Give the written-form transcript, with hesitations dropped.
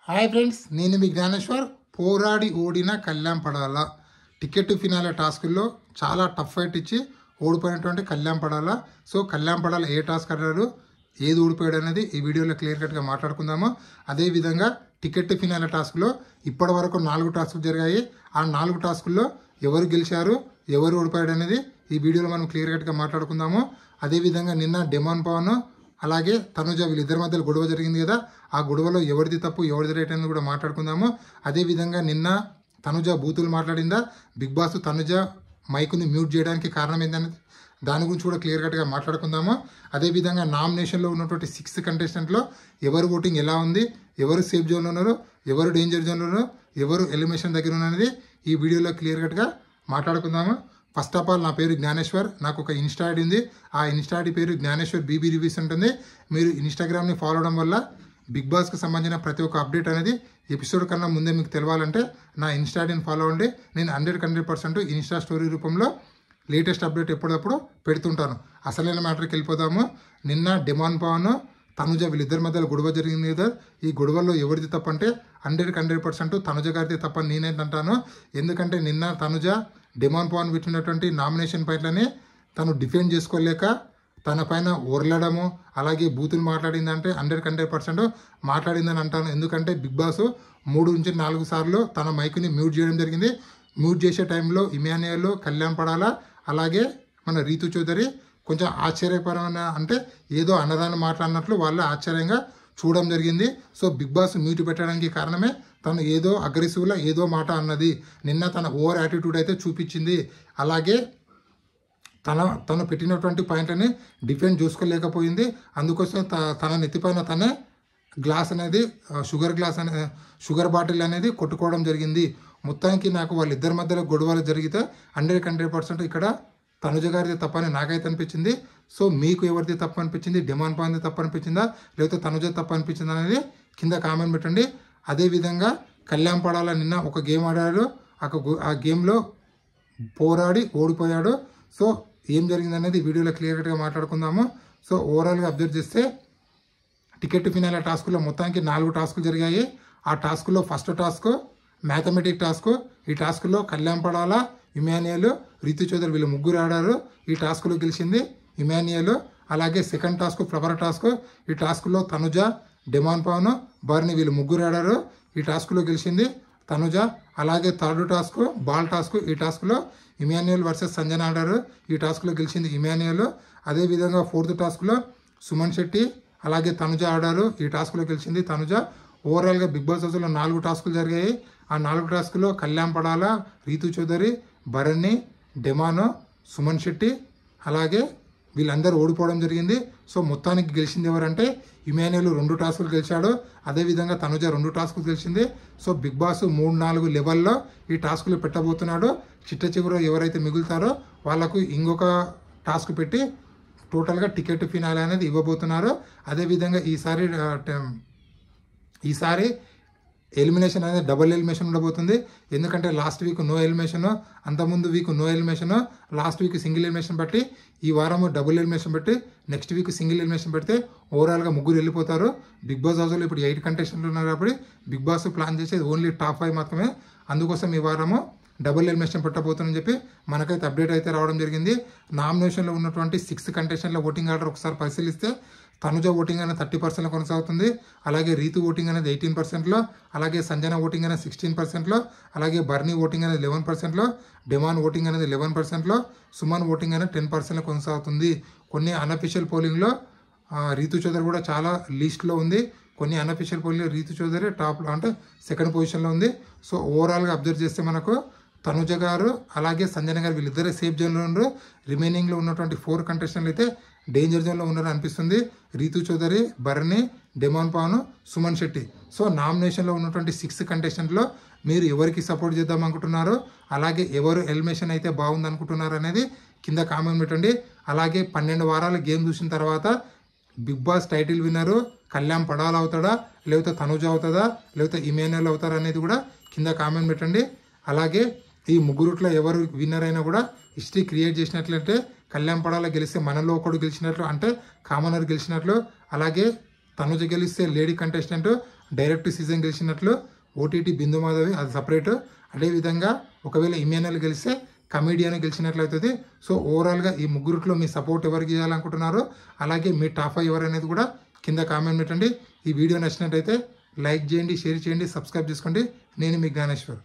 Hi friends, నేను మీ జ్ఞానేశ్వర్. పోరాడి ఓడిన కళ్యాణ్ పడాల టికెట్ ఫినాలే టాస్కుల్లో చాలా టఫ్ ఫైట్ ఇచ్చి ఓడిపోయినటువంటి కళ్యాణ్ పడాల. సో కళ్యాణ్ పడాల ఏ టాస్క్ ఆడారు, ఏది ఓడిపోయాడు అనేది ఈ వీడియోలో క్లియర్ కట్గా మాట్లాడుకుందాము. అదేవిధంగా టికెట్ ఫినాలే టాస్క్లో ఇప్పటి వరకు 4 టాస్కులు జరిగాయి. ఆ 4 టాస్కుల్లో ఎవరు గెలిచారు, ఎవరు ఓడిపోయాడు అనేది ఈ వీడియోలో మనం క్లియర్ కట్గా మాట్లాడుకుందాము. అదేవిధంగా నిన్న డెమాన్ పవన్ అలాగే తనుజ వీళ్ళిద్దరి మధ్యలో గొడవ జరిగింది కదా, ఆ గొడవలో ఎవరిది తప్పు ఎవరిది రైట్ అనేది కూడా మాట్లాడుకుందాము. అదేవిధంగా నిన్న తనుజ బూతులు మాట్లాడిందా, బిగ్ బాస్ తనుజ మైకుని మ్యూట్ చేయడానికి కారణం ఏంటనేది దాని గురించి కూడా క్లియర్ కట్గా మాట్లాడుకుందాము. అదేవిధంగా నామినేషన్లో ఉన్నటువంటి 6 కంటెస్టెంట్లో ఎవరు ఓటింగ్ ఎలా ఉంది, ఎవరు సేఫ్ జోన్లో ఉన్నారు, ఎవరు డేంజర్ జోన్లో ఉన్నారు, ఎవరు ఎలిమినేషన్ దగ్గర ఉన్నది ఈ వీడియోలో క్లియర్ కట్గా మాట్లాడుకుందాము. ఫస్ట్ ఆఫ్ ఆల్ నా పేరు జ్ఞానేశ్వర్. నాకు ఒక ఇన్స్టా ఐడి ఉంది. ఆ ఇన్స్టా ఐడి పేరు జ్ఞానేశ్వర్ బీబీ రివ్యూస్ ఉంటుంది. మీరు ఇన్స్టాగ్రామ్ని ఫాలో అవడం వల్ల బిగ్ బాస్కి సంబంధించిన ప్రతి ఒక్క అప్డేట్ అనేది ఎపిసోడ్ కన్నా ముందే మీకు తెలవాలంటే నా ఇన్స్టా ఐడిని ఫాలో అవ్వండి. నేను 100% ఇన్స్టా స్టోరీ రూపంలో లేటెస్ట్ అప్డేట్ ఎప్పుడప్పుడు పెడుతుంటాను. అసలైన మ్యాటర్కి వెళ్ళిపోదాము. నిన్న డెమాన్ పవన్ తనుజ వీళ్ళిద్దరి మధ్యలో గొడవ జరిగింది కదా, ఈ గొడవల్లో ఎవరిది తప్పు అంటే 100% తనుజ గారిది తప్పని నేనేంటంటాను. ఎందుకంటే నిన్న తనుజ డెమాన్ పవన్ పెట్టినటువంటి నామినేషన్ పాయింట్లని తను డిఫెండ్ చేసుకోలేక తన పైన ఒరలడము అలాగే బూతులు మాట్లాడిందంటే 100% మాట్లాడిందని అంటాను. ఎందుకంటే బిగ్ బాస్ 3 నుంచి 4 సార్లు తన మైక్ని మ్యూట్ చేయడం జరిగింది. మ్యూట్ చేసే టైంలో ఇమాన్యుయల్, కళ్యాణ్ పడాల అలాగే మన రీతు చౌదరి కొంచెం ఆశ్చర్యపరమైన అంటే ఏదో అన్నదాన్ని మాట్లాడినట్లు వాళ్ళు ఆశ్చర్యంగా చూడడం జరిగింది. సో బిగ్ బాస్ మ్యూట్ పెట్టడానికి కారణమే తను ఏదో అగ్రెసివ్లో ఏదో మాట అన్నది. నిన్న తన ఓవర్ యాటిట్యూడ్ అయితే చూపించింది. అలాగే తను పెట్టినటువంటి పాయింట్లని డిఫెండ్ చేసుకోలేకపోయింది. అందుకోసం తన నెత్తిపైన తనే గ్లాస్ అనేది షుగర్ బాటిల్ అనేది కొట్టుకోవడం జరిగింది. మొత్తానికి నాకు వాళ్ళిద్దరి మధ్యలో గొడవలు జరిగితే 100% ఇక్కడ తనుజ గారిది తప్పని నాకైతే అనిపించింది. సో మీకు ఎవరిది తప్పు అనిపించింది, డెమాన్ పవన్ది తప్పు అనిపించిందా లేకపోతే తనుజ తప్పు అనిపించిందా అనేది కింద కామెంట్ పెట్టండి. అదేవిధంగా కళ్యాణ్ పడాల నిన్న ఒక గేమ్ ఆడాడు. ఆ గేమ్లో పోరాడి ఓడిపోయాడు. సో ఏం జరిగింది అనేది వీడియోలో క్లియర్ కట్గా మాట్లాడుకుందాము. సో ఓవరాల్గా అబ్జర్వ్ చేస్తే టికెట్ ఫినాలే టాస్కులో మొత్తానికి 4 టాస్కులు జరిగాయి. ఆ టాస్కులో ఫస్ట్ టాస్క్ మ్యాథమెటిక్ టాస్క్. ఈ టాస్కులో కళ్యాణ్ పడాల, ఇమాన్యుయల్, రీతు చౌదరి వీళ్ళు ముగ్గురు ఆడారు. ఈ టాస్కులో గెలిచింది ఇమాన్యుయల్. అలాగే సెకండ్ టాస్క్ ఫ్లవర్ టాస్క్. ఈ టాస్కులో తనుజ, డెమాన్ పవన్, బర్ని వీళ్ళు ముగ్గురు ఆడారు. ఈ టాస్కులో గెలిచింది తనుజ. అలాగే థర్డ్ టాస్క్ బాల్ టాస్క్. ఈ టాస్క్లో ఇమాన్యుయల్ వర్సెస్ సంజన ఆడారు. ఈ టాస్క్లో గెలిచింది ఇమాన్యుయల్. అదేవిధంగా ఫోర్త్ టాస్క్లో సుమన్ శెట్టి అలాగే తనుజ ఆడారు. ఈ టాస్క్లో గెలిచింది తనుజ. ఓవరాల్గా బిగ్ బాస్ హౌస్లో 4 టాస్కులు జరిగాయి. ఆ 4 టాస్కులో కళ్యాణ్ పడాల, రీతు చౌదరి, భరణి, డెమాన్, సుమన్ శెట్టి అలాగే వీళ్ళందరూ ఓడిపోవడం జరిగింది. సో మొత్తానికి గెలిచింది ఎవరంటే ఇమాన్యుయల్ 2 టాస్కులు గెలిచాడు. అదేవిధంగా తనుజ 2 టాస్కులు గెలిచింది. సో బిగ్ బాస్ 3-4 లెవెల్లో ఈ టాస్కులు పెట్టబోతున్నాడు. చిట్ట చివర ఎవరైతే మిగులుతారో వాళ్ళకు ఇంకొక టాస్క్ పెట్టి టోటల్గా టికెట్ ఫినాలే అనేది ఇవ్వబోతున్నారు. అదేవిధంగా ఈసారి ఎలిమినేషన్ అనేది డబుల్ ఎలిమినేషన్ ఉండబోతుంది. ఎందుకంటే లాస్ట్ వీక్ నో ఎలిమినేషన్, అంతకుముందు week no elimination, last week single elimination బట్టి ఈ వారం డబుల్ ఎలిమినేషన్ పెట్టి నెక్స్ట్ వీక్ సింగిల్ ఎలిమినేషన్ పెడితే ఓవరాల్గా 3 వెళ్ళిపోతారు. బిగ్ బాస్ హౌస్లో ఇప్పుడు 8 కంటెస్టెంట్లు ఉన్నారు కాబట్టి బిగ్ బాస్ ప్లాన్ చేసేది ఓన్లీ టాప్ 5 మాత్రమే. అందుకోసం ఈ వారము డబుల్ ఎలిమినేషన్ పెట్టబోతుందని చెప్పి మనకైతే అప్డేట్ అయితే రావడం జరిగింది. నామినేషన్లో ఉన్నటువంటి 6 కంటెస్టెంట్ల ఓటింగ్ ఆర్డర్ ఒకసారి పరిశీలిస్తే తనుజ ఓటింగ్ అనేది 30% కొనసాగుతుంది. అలాగే రీతు ఓటింగ్ అనేది 18%లో, అలాగే సంజన ఓటింగ్ అనేది 16%లో, అలాగే బర్నీ ఓటింగ్ అనేది 11%లో, డెమాన్ ఓటింగ్ అనేది 11%లో, సుమన్ ఓటింగ్ అనేది 10% కొనసాగుతుంది. కొన్ని అన్అఫీషియల్ పోలింగ్లో రీతు చౌదరి కూడా చాలా లీస్ట్లో ఉంది. కొన్ని అన్అఫీషియల్ పోలింగ్లో రీతు చౌదరి టాప్లో అంటే సెకండ్ పొజిషన్లో ఉంది. సో ఓవరాల్గా అబ్జర్వ్ చేస్తే మనకు తనుజ గారు అలాగే సంజన గారు వీళ్ళిద్దరే సేఫ్ జోన్లో ఉన్నారు. రిమైనింగ్లో ఉన్నటువంటి 4 కంటెస్టెంట్లు అయితే డేంజర్ జోన్లో ఉన్నారని అనిపిస్తుంది. రీతు చౌదరి, భరణి, డెమాన్ పవన్, సుమన్ శెట్టి. సో నామినేషన్లో ఉన్నటువంటి 6 కంటెస్టెంట్లో మీరు ఎవరికి సపోర్ట్ చేద్దాం అనుకుంటున్నారు, అలాగే ఎవరు ఎలిమినేషన్ అయితే బాగుంది అనుకుంటున్నారు అనేది కింద కామెంట్ పెట్టండి. అలాగే 12 వారాల గేమ్ చూసిన తర్వాత బిగ్ బాస్ టైటిల్ విన్నరు కళ్యాణ్ పడాల అవుతాడా, లేకపోతే తనుజ అవుతుందా, లేకపోతే ఇమాన్యుయల్ అవుతారా అనేది కూడా కింద కామెంట్ పెట్టండి. అలాగే ఈ ముగ్గురుట్లో ఎవరు విన్నర్ అయినా కూడా హిస్టరీ క్రియేట్ చేసినట్లయితే కళ్యాణ్ పడాల గెలిస్తే మనలో ఒకడు గెలిచినట్లు అంటే కామనర్ గెలిచినట్లు, అలాగే తనుజ గెలిస్తే లేడీ కంటెస్టెంట్, డైరెక్ట్ సీజన్ గెలిచినట్లు ఓటీటీ బిందు మాధవి అది సపరేట్. అదేవిధంగా ఒకవేళ ఇమాన్యుయల్ గెలిస్తే కమీడియన్ గెలిచినట్లయితుంది. సో ఓవరాల్గా ఈ ముగ్గురిలో మీ సపోర్ట్ ఎవరికి చేయాలనుకుంటున్నారో, అలాగే మీ టాప్ 5 ఎవరు అనేది కూడా కింద కామెంట్ పెట్టండి. ఈ వీడియో నచ్చినట్టయితే లైక్ చేయండి, షేర్ చేయండి, సబ్స్క్రైబ్ చేసుకోండి. నేను మీ జ్ఞానేశ్వర్.